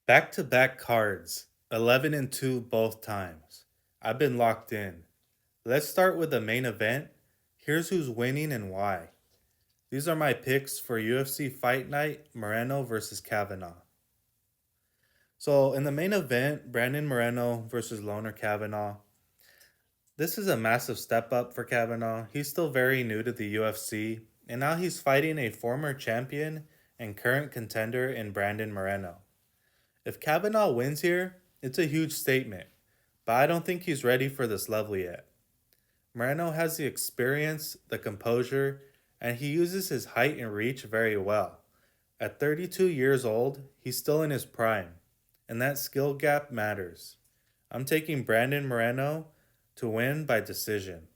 Back to back cards, 11 and 2 both times. I've been locked in. Let's start with the main event. Here's who's winning and why. These are my picks for UFC Fight Night Moreno versus Kavanagh. So, in the main event, Brandon Moreno versus Loner Kavanagh. This is a massive step up for Kavanagh. He's still very new to the UFC, and now he's fighting a former champion and current contender in Brandon Moreno. If Kavanagh wins here, it's a huge statement, but I don't think he's ready for this level yet. Moreno has the experience, the composure, and he uses his height and reach very well. At 32 years old, he's still in his prime, and that skill gap matters. I'm taking Brandon Moreno to win by decision.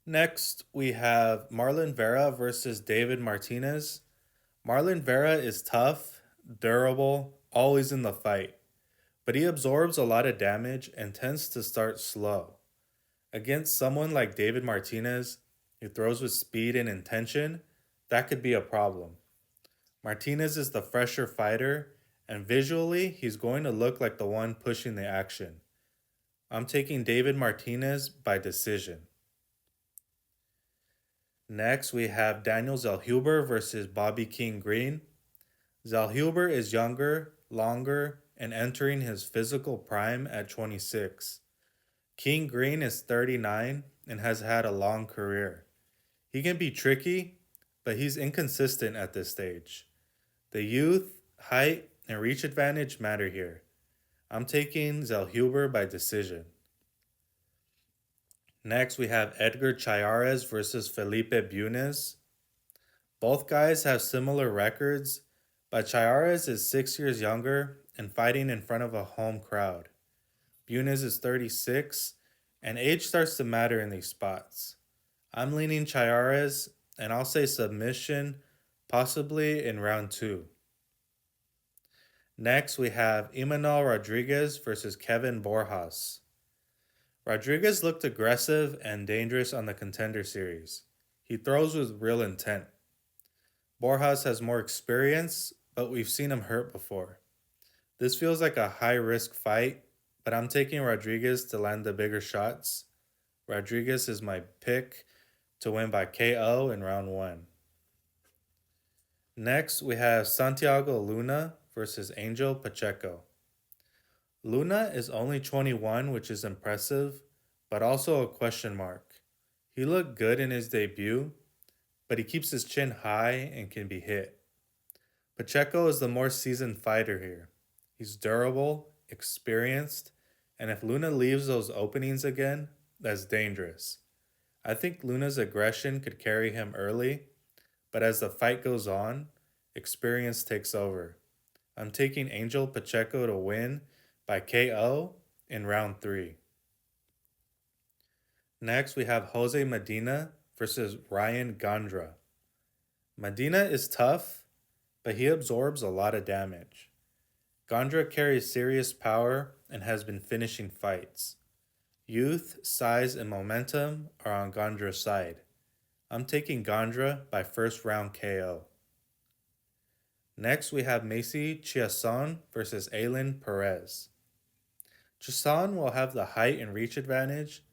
Next, we have Marlon Vera versus David Martinez. Marlon Vera is tough, durable, always in the fight, but he absorbs a lot of damage and tends to start slow. Against someone like David Martinez, who throws with speed and intention, that could be a problem. Martinez is the fresher fighter, and visually, he's going to look like the one pushing the action. I'm taking David Martinez by decision. Next, we have Daniel Zellhuber versus Bobby King Green. Zellhuber is younger, longer, and entering his physical prime at 26. King Green is 39 and has had a long career. He can be tricky, but he's inconsistent at this stage. The youth, height, and reach advantage matter here. I'm taking Zellhuber by decision. Next, we have Edgar Chayares versus Felipe Bunes. Both guys have similar records, but Chayares is 6 years younger and fighting in front of a home crowd. Bunes is 36, and age starts to matter in these spots. I'm leaning Chayares, and I'll say submission, possibly in round 2. Next, we have Imanol Rodriguez versus Kevin Borjas. Rodriguez looked aggressive and dangerous on the Contender Series. He throws with real intent. Borjas has more experience, but we've seen him hurt before. This feels like a high risk fight, but I'm taking Rodriguez to land the bigger shots. Rodriguez is my pick to win by KO in round 1. Next, we have Santiago Luna versus Angel Pacheco. Luna is only 21, which is impressive, but also a question mark. He looked good in his debut, but he keeps his chin high and can be hit. Pacheco is the more seasoned fighter here. He's durable, experienced, and if Luna leaves those openings again, that's dangerous. I think Luna's aggression could carry him early, but as the fight goes on, experience takes over. I'm taking Angel Pacheco to win by KO in round 3. Next, we have Jose Medina versus Ryan Gondra. Medina is tough, but he absorbs a lot of damage. Gondra carries serious power and has been finishing fights. Youth, size, and momentum are on Gondra's side. I'm taking Gondra by first round KO. Next, we have Macy Chiasson versus Aylin Perez. Chiasson will have the height and reach advantage,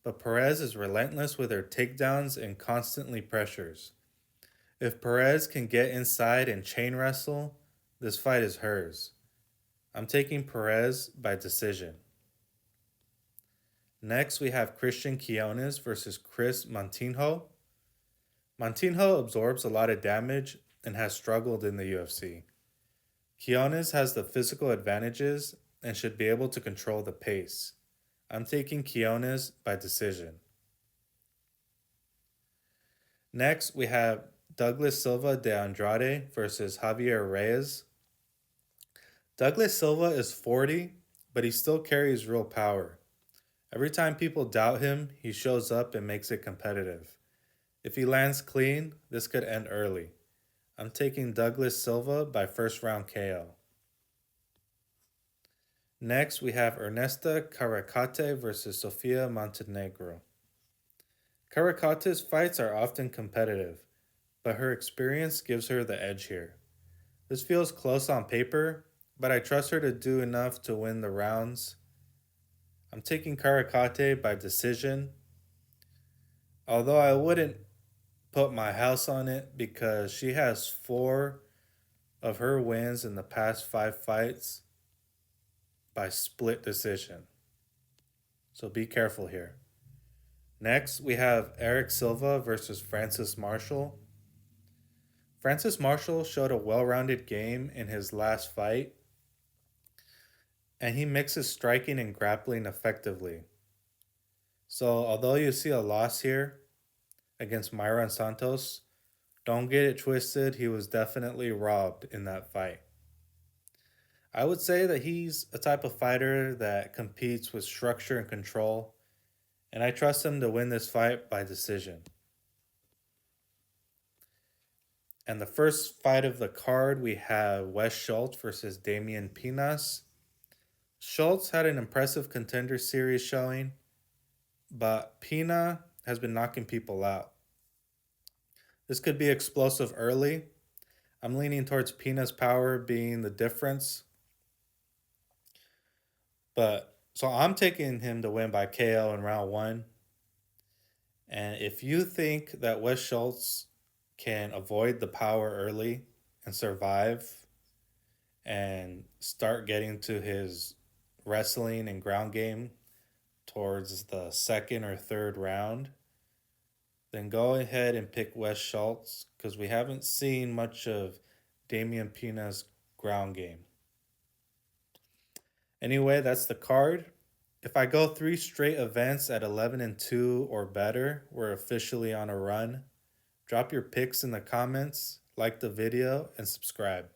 but Perez is relentless with her takedowns and constantly pressures. If Perez can get inside and chain wrestle, this fight is hers. I'm taking Perez by decision. Next, we have Christian Quiones versus Chris Montinho. Montinho absorbs a lot of damage and has struggled in the UFC. Quiones has the physical advantages and should be able to control the pace. I'm taking Quiones by decision. Next, we have Douglas Silva de Andrade versus Javier Reyes. Douglas Silva is 40, but he still carries real power. Every time people doubt him, he shows up and makes it competitive. If he lands clean, this could end early. I'm taking Douglas Silva by first round KO. Next, we have Ernesta Caracate versus Sofia Montenegro. Caracate's fights are often competitive, but her experience gives her the edge here. This feels close on paper, but I trust her to do enough to win the rounds. I'm taking Karakate by decision, although I wouldn't put my house on it because she has four of her wins in the past five fights by split decision. So be careful here. Next, we have Eric Silva versus Francis Marshall. Francis Marshall showed a well rounded game in his last fight, and he mixes striking and grappling effectively. So, although you see a loss here against Myron Santos, don't get it twisted. He was definitely robbed in that fight. I would say that he's a type of fighter that competes with structure and control, and I trust him to win this fight by decision. And the first fight of the card, we have Wes Schultz versus Damian Pinas. Schultz had an impressive contender series showing, but Pina has been knocking people out. This could be explosive early. I'm leaning towards Pina's power being the difference, but so I'm taking him to win by KO in round one. And if you think that Wes Schultz can avoid the power early and survive and start getting to his wrestling and ground game towards the second or third round, then go ahead and pick Wes Schultz because we haven't seen much of Damian Pina's ground game. Anyway, that's the card. If I go three straight events at 11-2 or better, we're officially on a run. Drop your picks in the comments, like the video, and subscribe.